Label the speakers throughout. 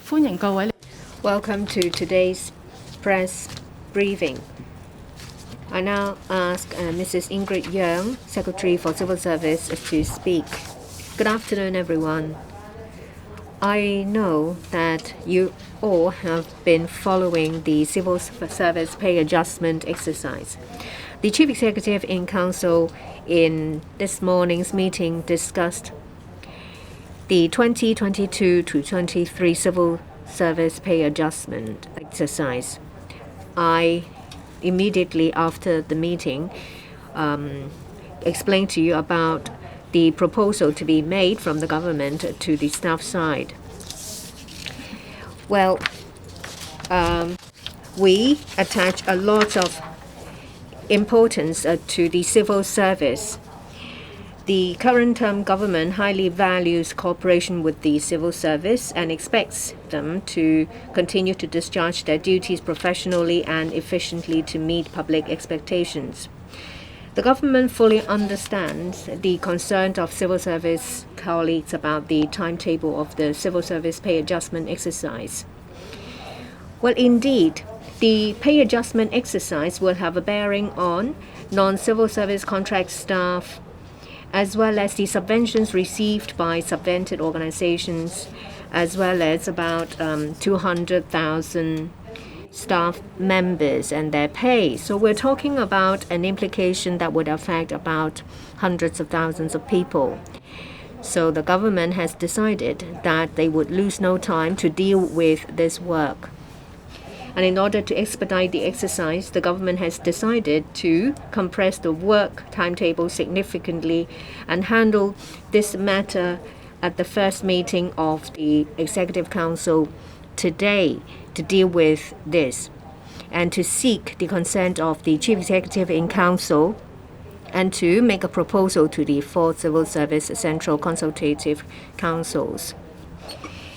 Speaker 1: 歡迎各位。
Speaker 2: Welcome to today's press briefing. I now ask Mrs. Ingrid Yeung, Secretary for Civil Service, to speak. Good afternoon, everyone. I know that you all have been following the Civil Service Pay Adjustment exercise. The Chief Executive in Council in this morning's meeting discussed the 2022 to 23 Civil Service Pay Adjustment exercise. I immediately after the meeting explained to you about the proposal to be made from the government to the staff side. Well, we attach a lot of importance to the civil service. The current government highly values cooperation with the civil service and expects them to continue to discharge their duties professionally and efficiently to meet public expectations. The government fully understands the concern of civil service colleagues about the timetable of the civil service pay adjustment exercise. Well, indeed, the pay adjustment exercise will have a bearing on non-civil service contract staff, as well as the subventions received by subvented organizations, as well as about 200,000 staff members and their pay. So we're talking about an implication that would affect about hundreds of thousands of people. So the government has decided that they would lose no time to deal with this work. And in order to expedite the exercise, the government has decided to compress the work timetable significantly and handle this matter at the first meeting of the Executive Council today to deal with this and to seek the consent of the Chief Executive in Council and to make a proposal to the 4 Civil Service Central Consultative Councils.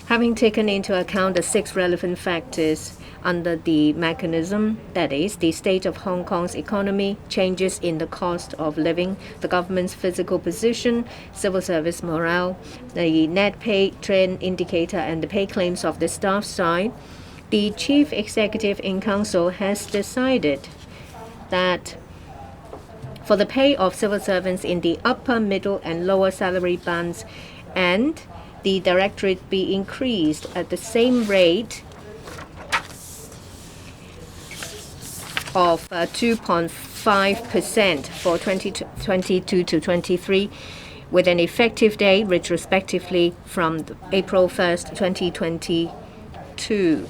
Speaker 2: Having taken into account the 6 relevant factors under the mechanism, that is, the state of Hong Kong's economy, changes in the cost of living, the government's physical position, civil service morale, the net pay trend indicator, and the pay claims of the staff side, the Chief Executive in Council has decided that for the pay of civil servants in the upper, middle, and lower salary bands, and the directorate be increased at the same rate of 2.5% for 2022 to 23, with an effective date retrospectively from April 1st, 2022.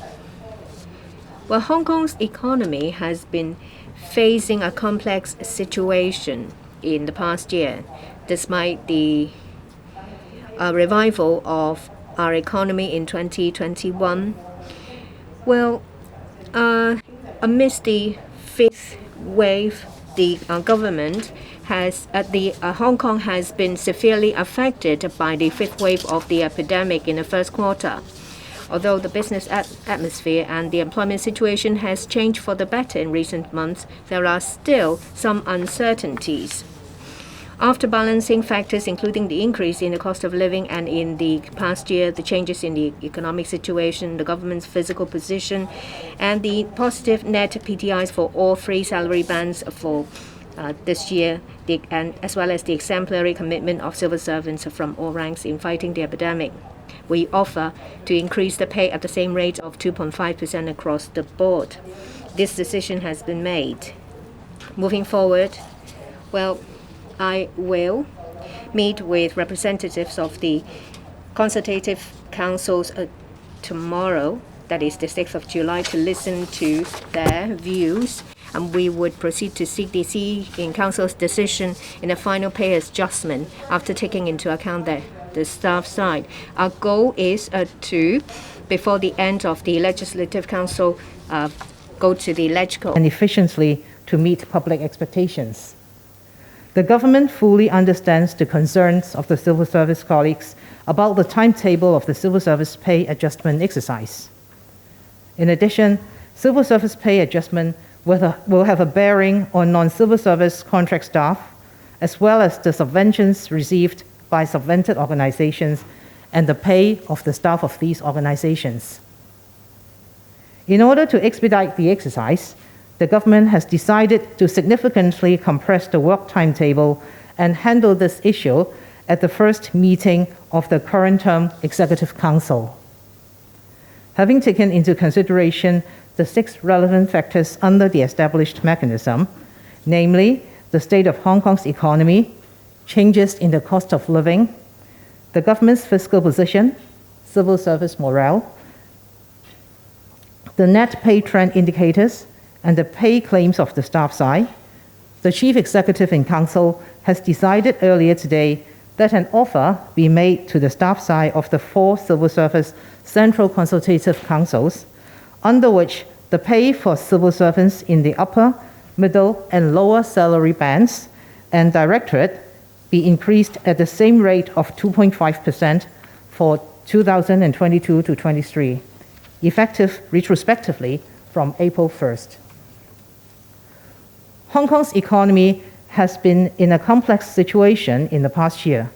Speaker 2: Well, Hong Kong's economy has been facing a complex situation in the past year, despite the revival of our economy in 2021. Well, amidst the 5th wave, the government has Hong Kong has been severely affected by the 5th wave of the epidemic in the first quarter. Although the business atmosphere and the employment situation has changed for the better in recent months, there are still some uncertainties. After balancing factors including the increase in the cost of living and in the past year, the changes in the economic situation, the government's physical position, and the positive net PTIs for all 3 salary bands for this year, and as well as the exemplary commitment of civil servants from all ranks in fighting the epidemic, we offer to increase the pay at the same rate of 2.5% across the board. This decision has been made. Moving forward, well, I will meet with representatives of the consultative councils tomorrow, that is the 6th of July, to listen to their views. And we would proceed to seek the CE in Council's decision in a final pay adjustment after taking into account the staff side. Our goal is to, before the end of the Legislative Council, go to the LegCo
Speaker 3: and efficiently to meet public expectations. The government fully understands the concerns of the civil service colleagues about the timetable of the civil service pay adjustment exercise. In addition, civil service pay adjustment will have a bearing on non-civil service contract staff, as well as the subventions received by subvented organizations and the pay of the staff of these organizations. In order to expedite the exercise, the government has decided to significantly compress the work timetable and handle this issue at the first meeting of the current term Executive Council. Having taken into consideration the 6 relevant factors under the established mechanism, namely the state of Hong Kong's economy, changes in the cost of living, the government's fiscal position, civil service morale, the net pay trend indicators, and the pay claims of the staff side, the Chief Executive in Council has decided earlier today that an offer be made to the staff side of the 4 civil service central consultative councils, under which the pay for civil servants in the upper, middle, and lower salary bands and directorate be increased at the same rate of 2.5% for 2022 to 23, effective retrospectively from April 1st. Hong Kong's economy has been in a complex situation in the past year.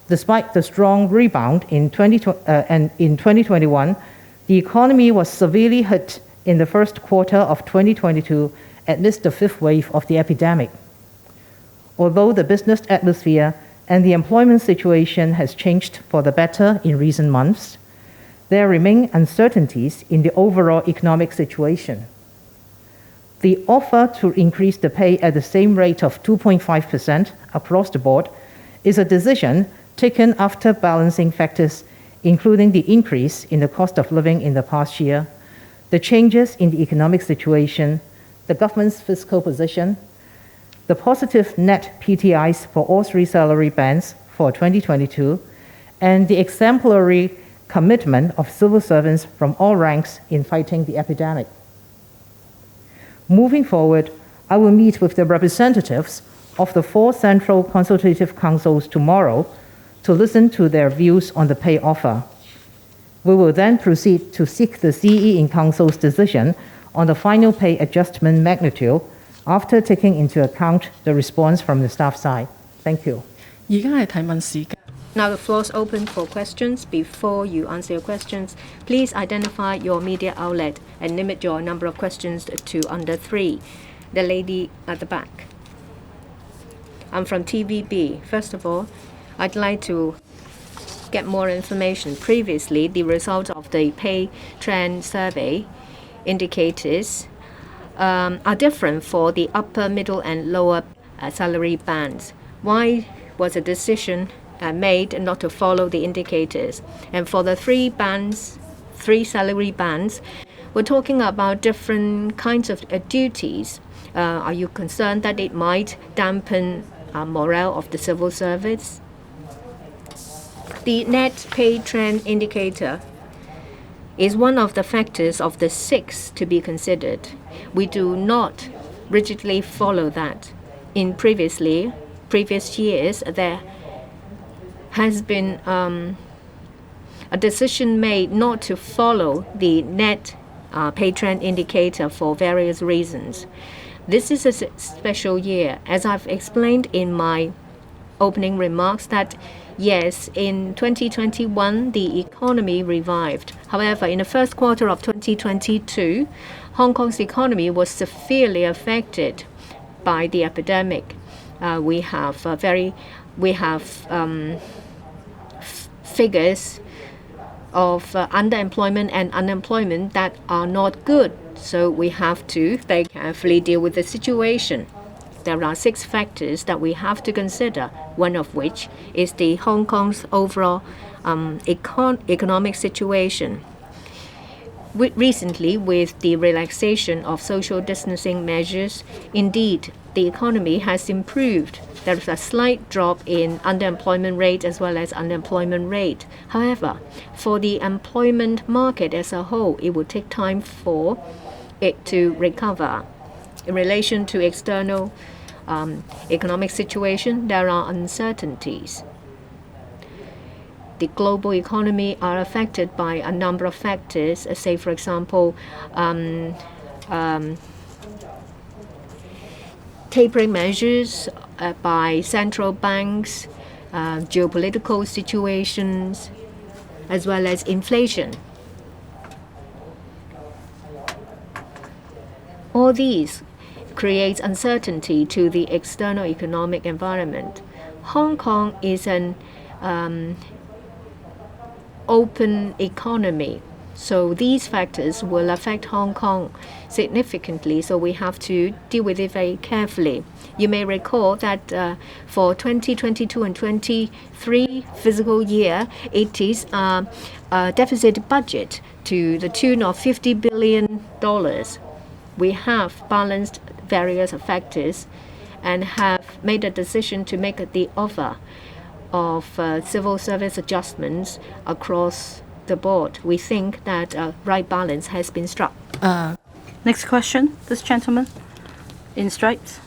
Speaker 3: Despite the strong rebound in 2021, the economy was severely hit in the first quarter of 2022 amidst the 5th wave of the epidemic. Although the business atmosphere and the employment situation has changed for the better in recent months, there remain uncertainties in the overall economic situation. The offer to increase the pay at the same rate of 2.5% across the board is a decision taken after balancing factors, including the increase in the cost of living in the past year, the changes in the economic situation, the government's fiscal position, the positive net PTIs for all 3 salary bands for 2022, and the exemplary commitment of civil servants from all ranks in fighting the epidemic. Moving forward, I will meet with the representatives of the 4 central consultative councils tomorrow to listen to their views on the pay offer. We will then proceed to seek the CE in Council's decision on the final pay adjustment magnitude after taking into account the response from the staff side. Thank you.
Speaker 1: 而家係提問時間。
Speaker 2: Now the floor is open for questions. Before you answer your questions, please identify your media outlet and limit your number of questions to under 3. The lady at the back. I'm from TVB. First of all, I'd like to get more information. Previously, the results of the pay trend survey indicators are different for the upper, middle, and lower salary bands. Why was a decision made not to follow the indicators? And for the 3 salary bands, we're talking about different kinds of duties. Are you concerned that it might dampen morale of the civil service? The net pay trend indicator is one of the factors of the 6 to be considered. We do not rigidly follow that. In previous years, there has been a decision made not to follow the net pay trend indicator for various reasons. This is a special year. As I've explained in my opening remarks, that yes, in 2021, the economy revived. However, in the first quarter of 2022, Hong Kong's economy was severely affected by the epidemic. We have figures of underemployment and unemployment that are not good. So we have to very carefully deal with the situation. There are 6 factors that we have to consider, one of which is the Hong Kong's overall economic situation. Recently, with the relaxation of social distancing measures, indeed, the economy has improved. There is a slight drop in underemployment rate as well as unemployment rate. However, for the employment market as a whole, it will take time for it to recover. In relation to external economic situation, there are uncertainties. The global economy are affected by a number of factors, say for example, tapering measures by central banks, geopolitical situations, as well as inflation. All these creates uncertainty to the external economic environment. Hong Kong is an open economy, so these factors will affect Hong Kong significantly, so we have to deal with it very carefully. You may recall that for 2022 and 23 fiscal year, it is a deficit budget to the tune of $50 billion. We have balanced various factors and have made a decision to make the offer of civil service adjustments across the board. We think that a right balance has been struck.
Speaker 4: Next question, this gentleman in stripes.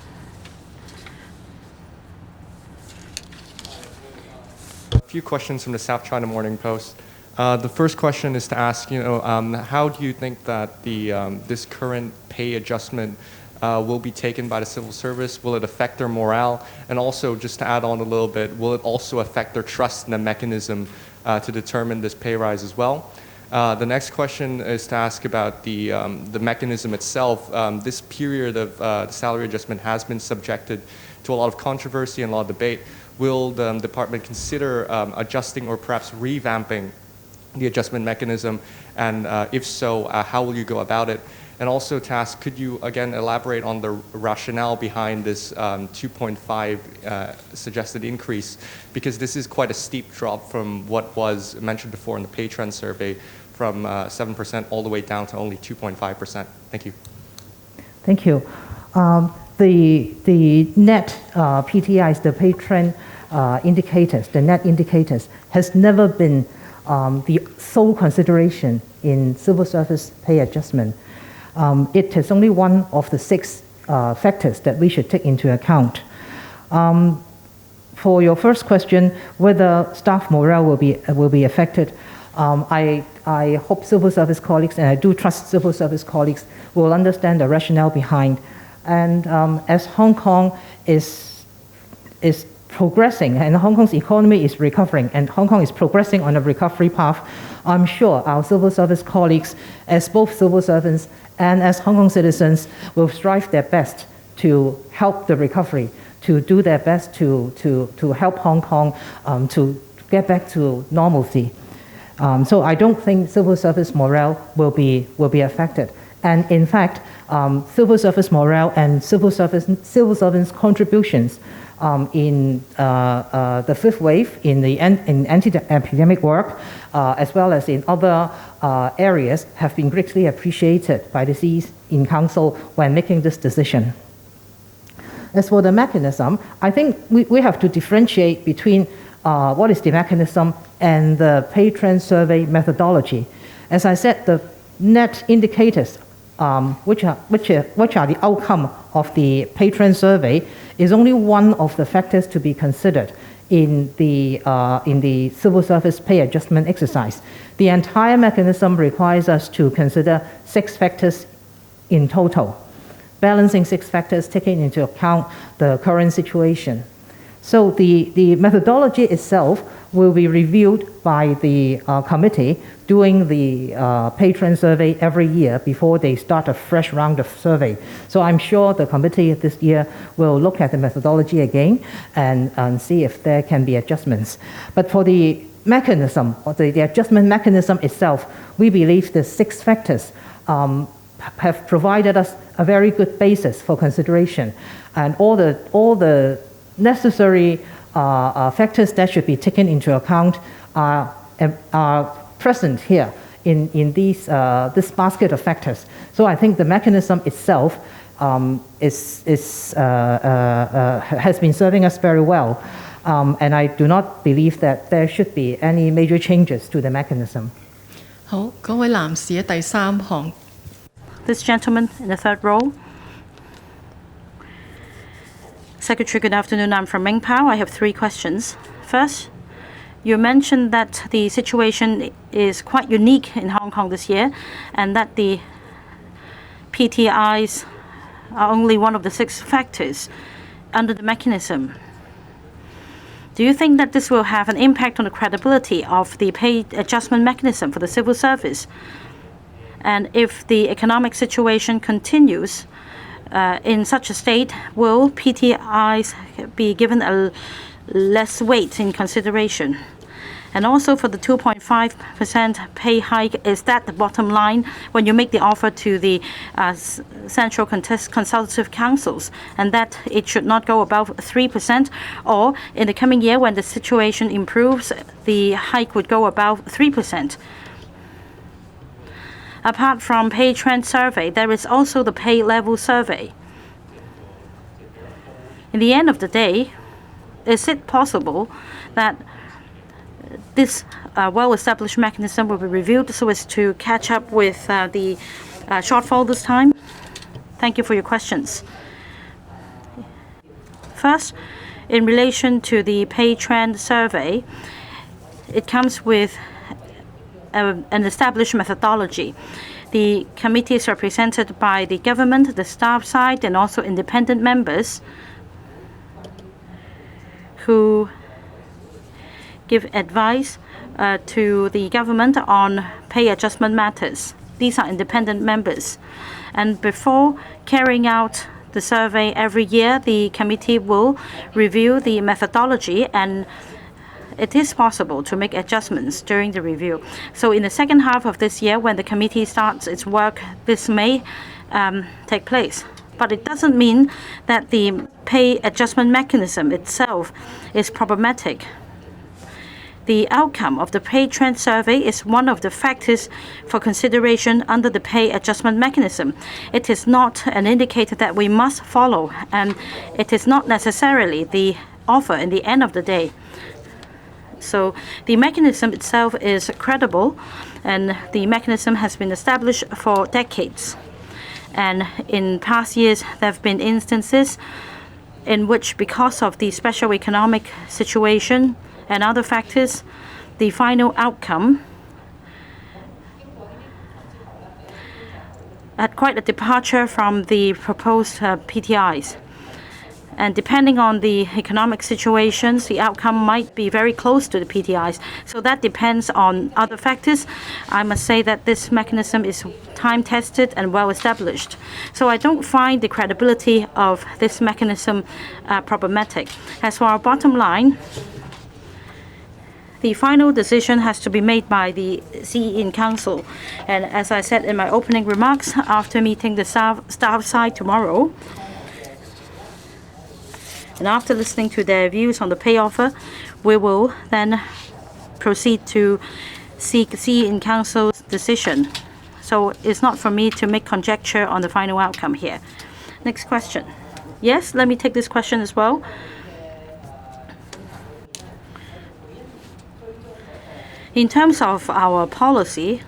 Speaker 5: A few questions from the South China Morning Post. The first question is to ask, how do you think that this current pay adjustment will be taken by the civil service? Will it affect their morale? And also, just to add on a little bit, will it also affect their trust in the mechanism to determine this pay rise as well? The next question is to ask about the mechanism itself. This period of the salary adjustment has been subjected to a lot of controversy and a lot of debate. Will the department consider adjusting or perhaps revamping the adjustment mechanism? And if so, how will you go about it? And also to ask, could you again elaborate on the rationale behind this 2.5 suggested increase? Because this is quite a steep drop from what was mentioned before in the pay trend survey, from 7% all the way down to only 2.5%. Thank you.
Speaker 3: Thank you. The net PTIs, the pay trend indicators, the net indicators, has never been the sole consideration in civil service pay adjustment. It is only one of the 6 factors that we should take into account. For your first question, whether staff morale will be affected, I hope civil service colleagues, and I do trust civil service colleagues, will understand the rationale behind. And as Hong Kong is progressing, and Hong Kong's economy is recovering, and Hong Kong is progressing on a recovery path, I'm sure our civil service colleagues, as both civil servants and as Hong Kong citizens, will strive their best to help the recovery, to do their best to help Hong Kong to get back to normalcy. So I don't think civil service morale will be affected. And in fact, civil service morale and civil servants' contributions in the 5th wave, in anti-epidemic work, as well as in other areas, have been greatly appreciated by the Cs in Council when making this decision. As for the mechanism, I think we have to differentiate between what is the mechanism and the pay trend survey methodology. As I said, the net indicators, which are the outcome of the pay trend survey, is only one of the factors to be considered in the civil service pay adjustment exercise. The entire mechanism requires us to consider 6 factors in total, balancing 6 factors, taking into account the current situation. So the methodology itself will be reviewed by the committee doing the pay trend survey every year before they start a fresh round of survey. So I'm sure the committee this year will look at the methodology again and see if there can be adjustments. But for the mechanism, or the adjustment mechanism itself, we believe the 6 factors have provided us a very good basis for consideration, and all the necessary factors that should be taken into account are present here in this basket of factors. So I think the mechanism itself has been serving us very well, and I do not believe that there should be any major changes to the mechanism.
Speaker 1: 好，嗰位男士喺第3行。
Speaker 4: This gentleman in the 3rd row. Secretary, good afternoon. I'm from Mingpao. I have 3 questions. First, you mentioned that the situation is quite unique in Hong Kong this year, and that the PTIs are only one of the 6 factors under the mechanism. Do you think that this will have an impact on the credibility of the pay adjustment mechanism for the civil service? And if the economic situation continues in such a state, will PTIs be given a less weight in consideration? And also for the 2.5% pay hike, is that the bottom line when you make the offer to the Central Consultative Councils, and that it should not go above 3%, or in the coming year when the situation improves, the hike would go above 3%? Apart from pay trend survey, there is also the pay level survey. In the end of the day, is it possible that this well-established mechanism will be reviewed so as to catch up with the shortfall this time? Thank you for your questions. First, in relation to the pay trend survey, it comes with an established methodology. The committee is represented by the government, the staff side, and also independent members who give advice to the government on pay adjustment matters. These are independent members. And before carrying out the survey every year, the committee will review the methodology, and it is possible to make adjustments during the review. So in the second half of this year, when the committee starts its work, this may take place. But it doesn't mean that the pay adjustment mechanism itself is problematic. The outcome of the pay trend survey is one of the factors for consideration under the pay adjustment mechanism. It is not an indicator that we must follow, and it is not necessarily the offer in the end of the day. So the mechanism itself is credible, and the mechanism has been established for decades. And in past years, there have been instances in which, because of the special economic situation and other factors, the final outcome had quite a departure from the proposed PTIs. And depending on the economic situations, the outcome might be very close to the PTIs. So that depends on other factors. I must say that this mechanism is time-tested and well-established. So I don't find the credibility of this mechanism problematic. As for our bottom line, the final decision has to be made by the CE in Council. And as I said in my opening remarks, after meeting the staff side tomorrow, and after listening to their views on the pay offer, we will then proceed to seek CE in Council's decision. So it's not for me to make conjecture on the final outcome here. Next question. Yes, let me take this question as well. In terms of our policy,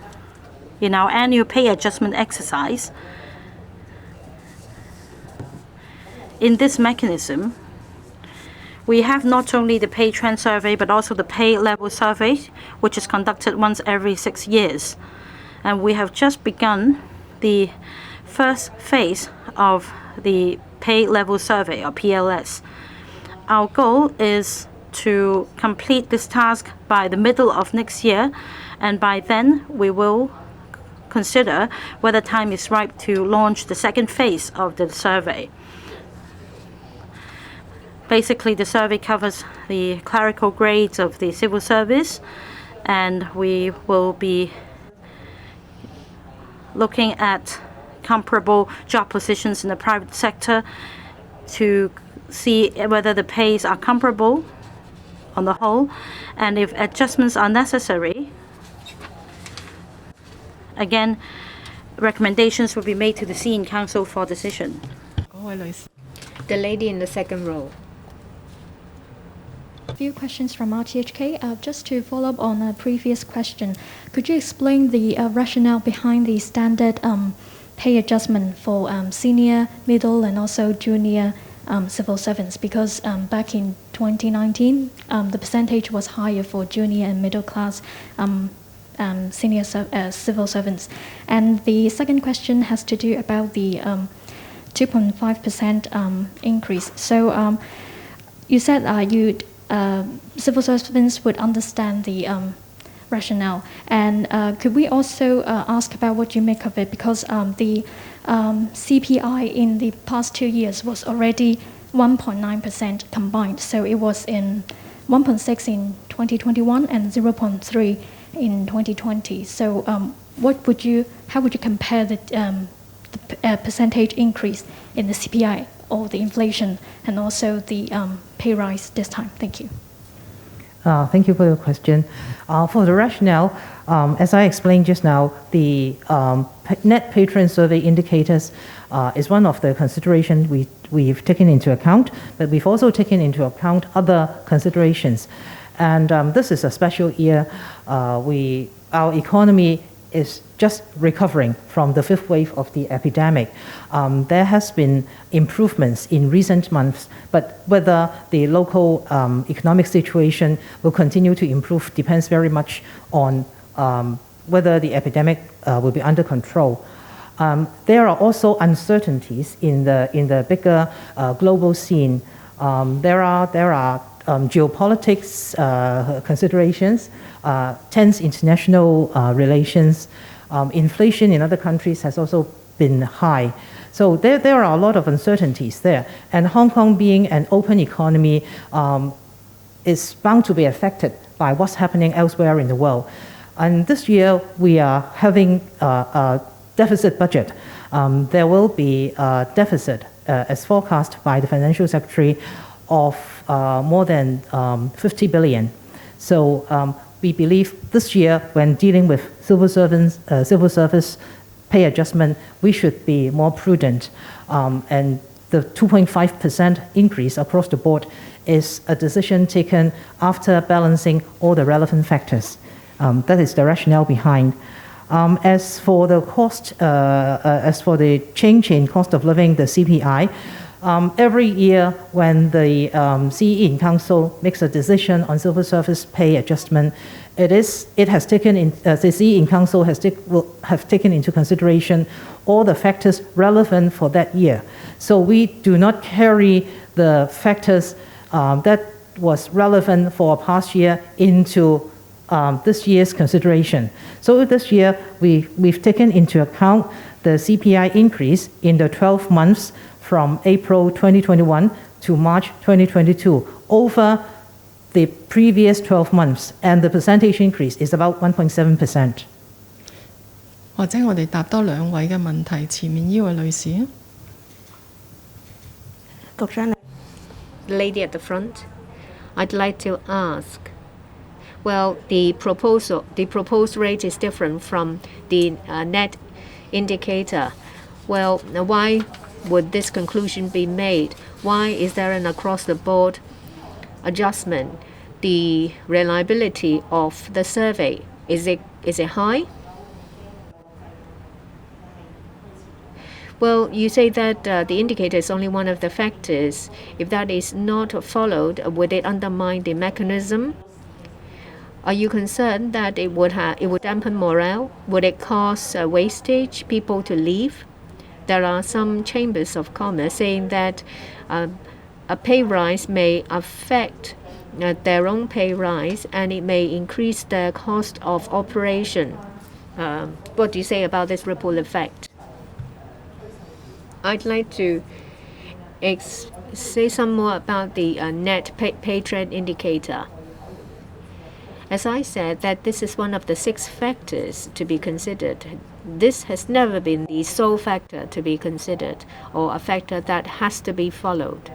Speaker 4: in our annual pay adjustment exercise, in this mechanism, we have not only the pay trend survey, but also the pay level survey, which is conducted once every 6 years. And we have just begun the first phase of the pay level survey, or PLS. Our goal is to complete this task by the middle of next year, and by then we will consider whether time is ripe to launch the second phase of the survey. Basically, the survey covers the clerical grades of the civil service, and we will be looking at comparable job positions in the private sector to see whether the pays are comparable on the whole, and if adjustments are necessary, again, recommendations will be made to the CE in Council for decision.
Speaker 2: The lady in the second row.
Speaker 6: A few questions from RTHK. Just to follow up on a previous question, could you explain the rationale behind the standard pay adjustment for senior, middle, and also junior civil servants? Because back in 2019, the percentage was higher for junior and middle class senior civil servants. And the second question has to do about the 2.5% increase. So you said civil servants would understand the rationale? And could we also ask about what you make of it? Because the CPI in the past 2 years was already 1.9% combined. So it was in 1.6 in 2021 and 0.3 in 2020. So how would you compare the percentage increase in the CPI or the inflation and also the pay rise this time? Thank you.
Speaker 3: Thank you for your question. For the rationale, as I explained just now, the net patron survey indicators is one of the considerations we've taken into account, but we've also taken into account other considerations. And this is a special year. Our economy is just recovering from the fifth wave of the epidemic. There has been improvements in recent months, but whether the local economic situation will continue to improve depends very much on whether the epidemic will be under control. There are also uncertainties in the bigger global scene. There are geopolitics considerations, tense international relations. Inflation in other countries has also been high. So there are a lot of uncertainties there. And Hong Kong, being an open economy, is bound to be affected by what's happening elsewhere in the world. And this year, we are having a deficit budget. There will be a deficit, as forecast by the Financial Secretary, of more than 50 billion. So we believe this year, when dealing with civil service pay adjustment, we should be more prudent. And the 2.5% increase across the board is a decision taken after balancing all the relevant factors. That is the rationale behind. As for the change in cost of living, the CPI, every year when the CE in Council makes a decision on civil service pay adjustment, the CE in Council will have taken into consideration all the factors relevant for that year. So we do not carry the factors that was relevant for a past year into this year's consideration. So this year, we've taken into account the CPI increase in the 12 months from April 2021 to March 2022 over the previous 12 months, and the percentage increase is about 1.7%.
Speaker 1: 或者我哋答多兩位嘅問題，前面呢位女士。
Speaker 2: 局長， The lady at the front, I'd like to ask. Well, the proposed rate is different from the net indicator. Well, why would this conclusion be made? Why is there an across-the-board adjustment? The reliability of the survey, is it high? Well, you say that the indicator is only one of the factors. If that is not followed, would it undermine the mechanism? Are you concerned that it would dampen morale? Would it cause wastage, people to leave? There are some chambers of commerce saying that a pay rise may affect their own pay rise, and it may increase the cost of operation. What do you say about this ripple effect? I'd like to say some more about the net patron indicator. As I said, that this is one of the 6 factors to be considered. This has never been the sole factor to be considered, or a factor that has to be followed.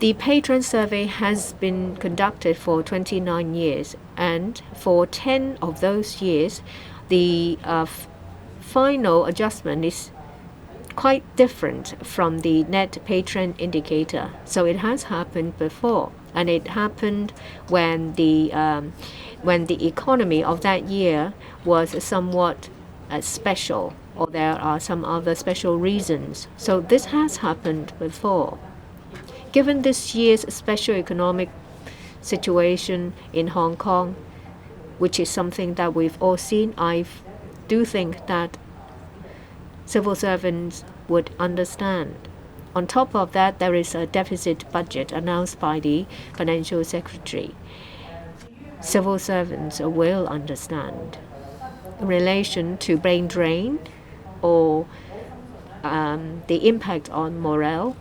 Speaker 2: The patron survey has been conducted for 29 years, and for 10 of those years, the final adjustment is quite different from the net patron indicator. So it has happened before, and it happened when the economy of that year was somewhat special, or there are some other special reasons. So this has happened before. Given this year's special economic situation in Hong Kong, which is something that we've all seen, I do think that civil servants would understand. On top of that, there is a deficit budget announced by the Financial Secretary. Civil servants will understand. In relation to brain drain or the impact on morale,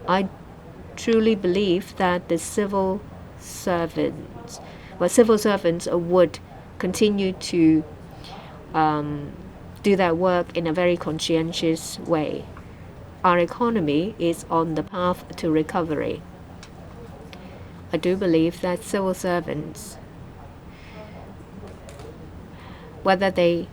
Speaker 2: I truly believe that the civil servants would continue to do that work in a very conscientious way. Our economy is on the path to recovery. I do believe that civil servants, whether they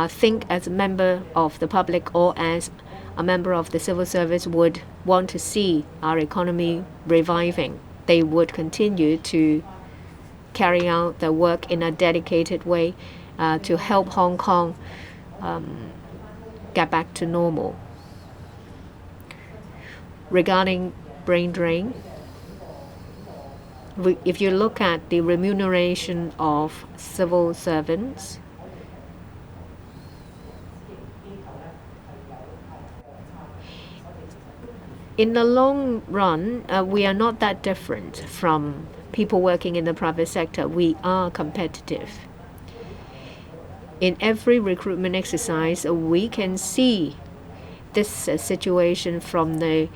Speaker 2: think as a member of the public or as a member of the civil service, would want to see our economy reviving. They would continue to carry out the work in a dedicated way to help Hong Kong get back to normal. Regarding brain drain, if you look at the remuneration of civil servants, in the long run, we are not that different from people working in the private sector. We are competitive. In every recruitment exercise, we can see this situation from the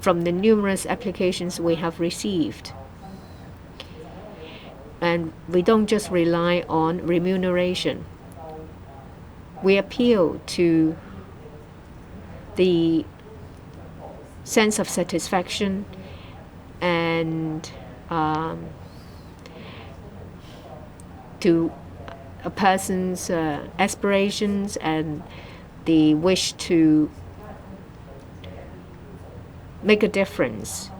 Speaker 2: numerous applications we have received. And we don't just rely on remuneration. We appeal to the sense of satisfaction and to a person's aspirations and the wish to make a difference.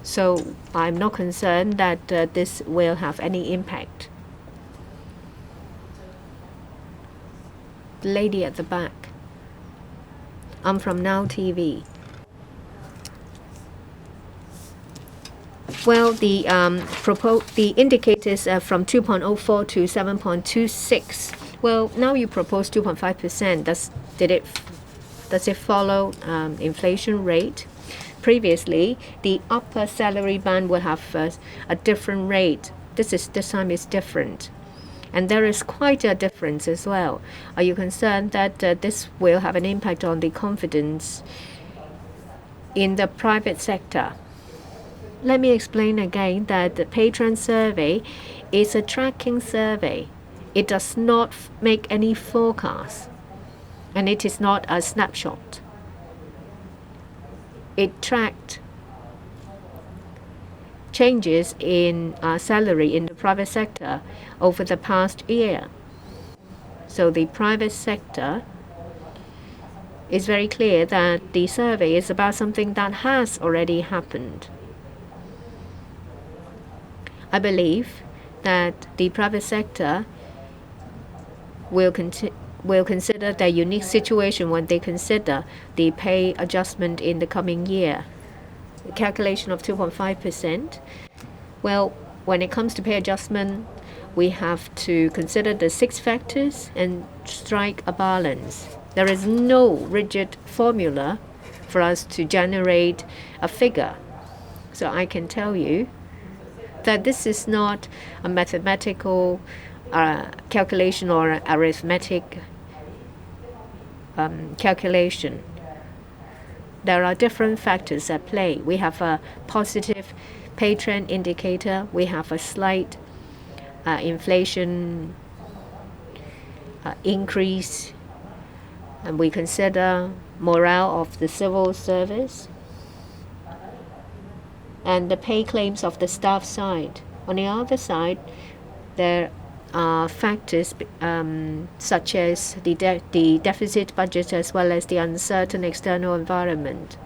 Speaker 2: So I'm not concerned that this will have any impact. The lady at the back. I'm from Now TV. Well, the indicators are from 2.04 to 7.26. Well, now you propose 2.5%. Does it follow inflation rate? Previously, the upper salary band will have a different rate. This time is different. And there is quite a difference as well. Are you concerned that this will have an impact on the confidence in the private sector? Let me explain again that the pay trend survey is a tracking survey. It does not make any forecast, and it is not a snapshot. It tracked changes in salary in the private sector over the past year. So the private sector is very clear that the survey is about something that has already happened. I believe that the private sector will consider their unique situation when they consider the pay adjustment in the coming year. The calculation of 2.5%. Well, when it comes to pay adjustment, we have to consider the 6 factors and strike a balance. There is no rigid formula for us to generate a figure. So I can tell you that this is not a mathematical calculation or arithmetic calculation. There are different factors at play. We have a positive pay trend indicator. We have a slight inflation increase. And we consider morale of the civil service and the pay claims of the staff side. On the other side, there are factors such as the deficit budget as well as the uncertain external environment.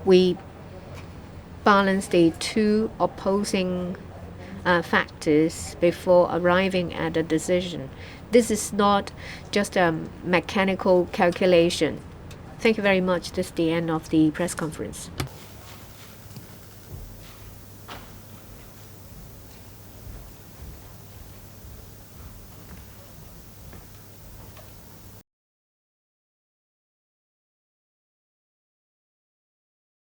Speaker 2: We balance the two opposing factors before arriving at a decision. This is not just a mechanical calculation. Thank you very much. This is the end of the press conference.